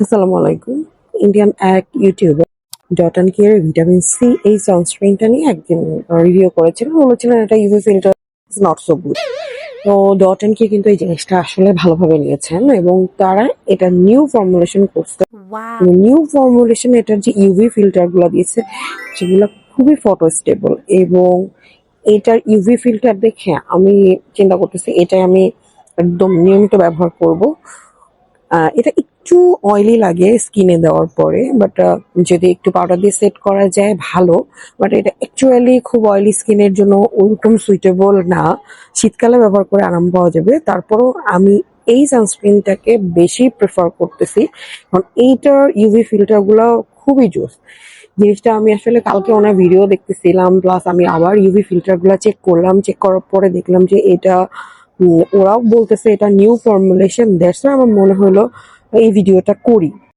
আসসালামু আলাইকুম। ইন্ডিয়ান এক YouTuber dot and care vitamin C এই সানস্ক্রিনটা নিয়ে একদিন রিভিউ করেছিলেন। বলেছিলেন এটা UV filter is not so good. তো ডট অ্যান্ড কেয়ার কিন্তু এই জিনিসটা আসলে ভালোভাবে নিয়েছেন এবং তারা এটা নিউ ফর্মুলেশন করছে। ওয়াও! নিউ ফর্মুলেশন এটার যে ইউভি ফিল্টার গুলো দিয়েছে সেগুলো খুবই ফটো স্টেবল এবং এটার ইউভি ফিল্টার দেখে আমি চিন্তা করতেছি এটাই আমি একদম নিয়মিত ব্যবহার করব। এটা একটু অয়েলি লাগে স্কিনে দেওয়ার পরে, বাট যদি একটু পাউডার দিয়ে সেট করা যায় ভালো। বাট এটা অ্যাকচুয়ালি খুব অয়েলি স্কিনের জন্য ওরকম সুইটেবল না। শীতকালে ব্যবহার করে আরাম পাওয়া যাবে। তারপরও আমি এই সানস্ক্রিনটাকে বেশি প্রেফার করতেছি, কারণ এইটার ইউভি ফিল্টারগুলো খুবই জোস। জিনিসটা আমি আসলে কালকে ওনার ভিডিও দেখতেছিলাম, প্লাস আমি আবার ইউভি ফিল্টারগুলো চেক করলাম। চেক করার পরে দেখলাম যে এটা ওরাও বলতেছে এটা নিউ ফর্মুলেশন। দ্যাটস আমার মনে হলো এই ভিডিওটা করি।